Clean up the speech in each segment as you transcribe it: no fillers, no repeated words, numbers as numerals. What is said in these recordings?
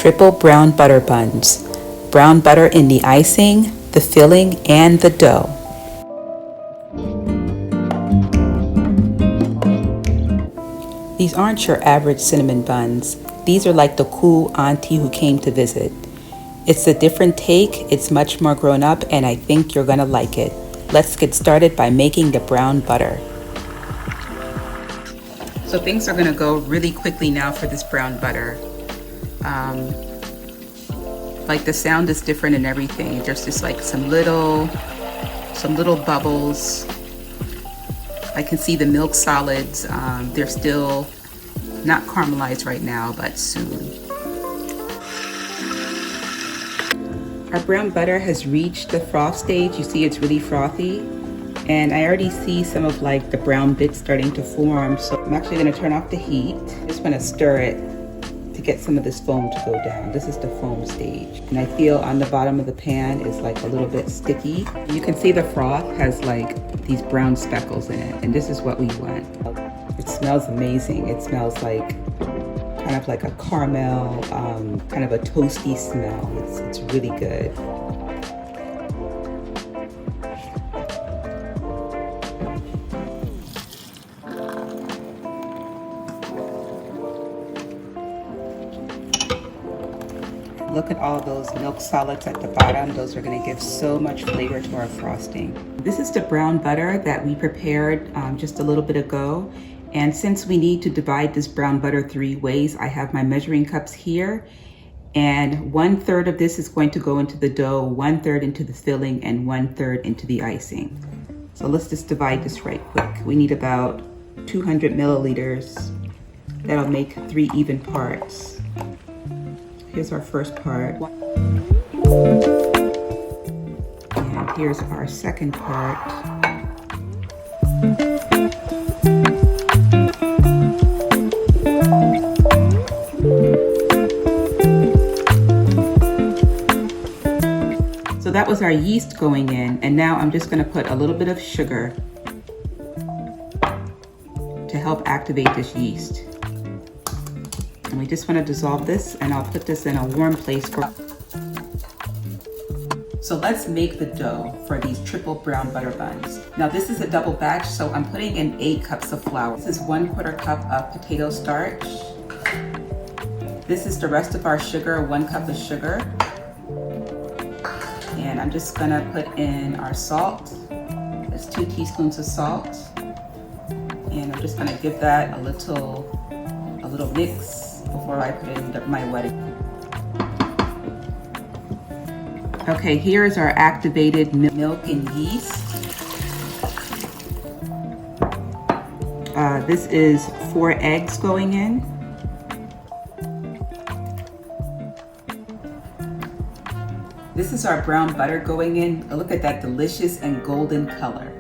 triple brown butter buns. Brown butter in the icing, the filling, and the dough. These aren't your average cinnamon buns. These are like the cool auntie who came to visit. It's a different take, it's much more grown up, and I think you're gonna like it. Let's get started by making the brown butter. So things are gonna go really quickly now for this brown butter. Like the sound is different and everything. There's just like some little bubbles. I can see the milk solids. They're still not caramelized right now, but soon. Our brown butter has reached the froth stage. You see it's really frothy. And I already see some of like the brown bits starting to form. So I'm actually gonna turn off the heat. Just wanna stir it to get some of this foam to go down. This is the foam stage. And I feel on the bottom of the pan is like a little bit sticky. You can see the froth has like these brown speckles in it. And this is what we want. It smells amazing. It smells like kind of like a caramel, kind of a toasty smell. It's really good. Look at all those milk solids at the bottom. Those are gonna give so much flavor to our frosting. This is the brown butter that we prepared just a little bit ago. And since we need to divide this brown butter 3 ways, I have my measuring cups here. And 1/3 of this is going to go into the dough, 1/3 into the filling, and 1/3 into the icing. So let's just divide this right quick. We need about 200 milliliters. That'll make 3 even parts. Here's our first part. And here's our second part. So that was our yeast going in, and now I'm just gonna put a little bit of sugar to help activate this yeast. And we just want to dissolve this, and I'll put this in a warm place for. So let's make the dough for these triple brown butter buns. Now this is a double batch, so I'm putting in 8 cups of flour. This is 1/4 cup of potato starch. This is the rest of our sugar, 1 cup of sugar. And I'm just gonna put in our salt. There's 2 teaspoons of salt. And I'm just gonna give that a little mix before I put in my wetting. Okay, here's our activated milk and yeast. This is 4 eggs going in. This is our brown butter going in. Look at that delicious and golden color.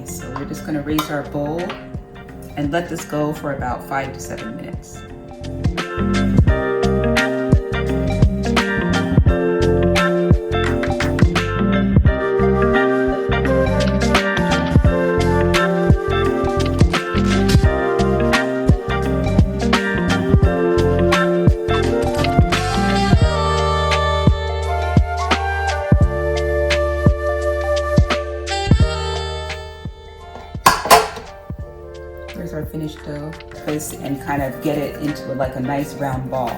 So we're just going to raise our bowl and let this go for about 5 to 7 minutes. Here's our finished dough. And kind of get it into like a nice round ball.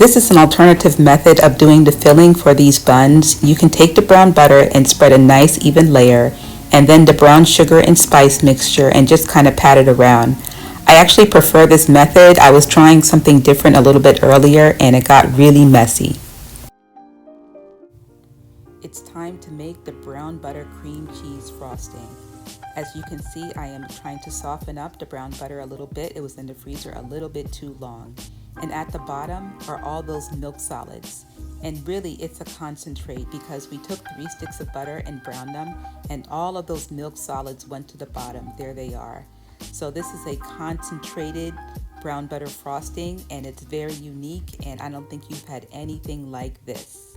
This is an alternative method of doing the filling for these buns. You can take the brown butter and spread a nice even layer, and then the brown sugar and spice mixture and just kind of pat it around. I actually prefer this method. I was trying something different a little bit earlier and it got really messy. It's time to make the brown butter cream cheese frosting. As you can see, I am trying to soften up the brown butter a little bit. It was in the freezer a little bit too long. And at the bottom are all those milk solids. And really it's a concentrate because we took 3 sticks of butter and browned them, and all of those milk solids went to the bottom. There they are. So this is a concentrated brown butter frosting, and it's very unique, and I don't think you've had anything like this.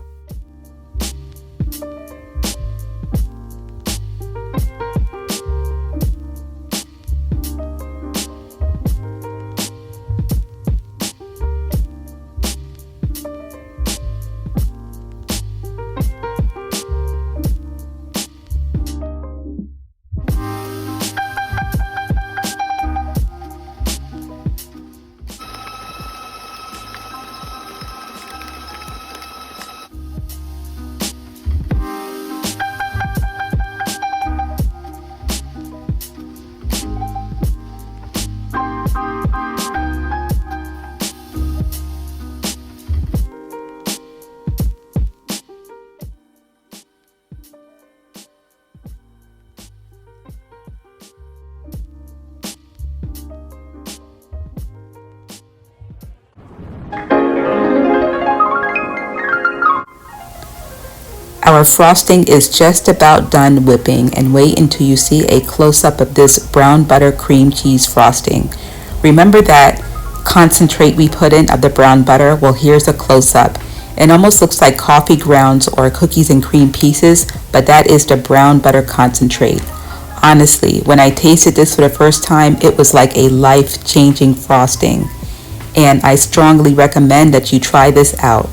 Our frosting is just about done whipping, and wait until you see a close-up of this brown butter cream cheese frosting. Remember that concentrate we put in of the brown butter? Well, here's a close-up. It almost looks like coffee grounds or cookies and cream pieces, but that is the brown butter concentrate. Honestly, when I tasted this for the first time, it was like a life-changing frosting. And I strongly recommend that you try this out.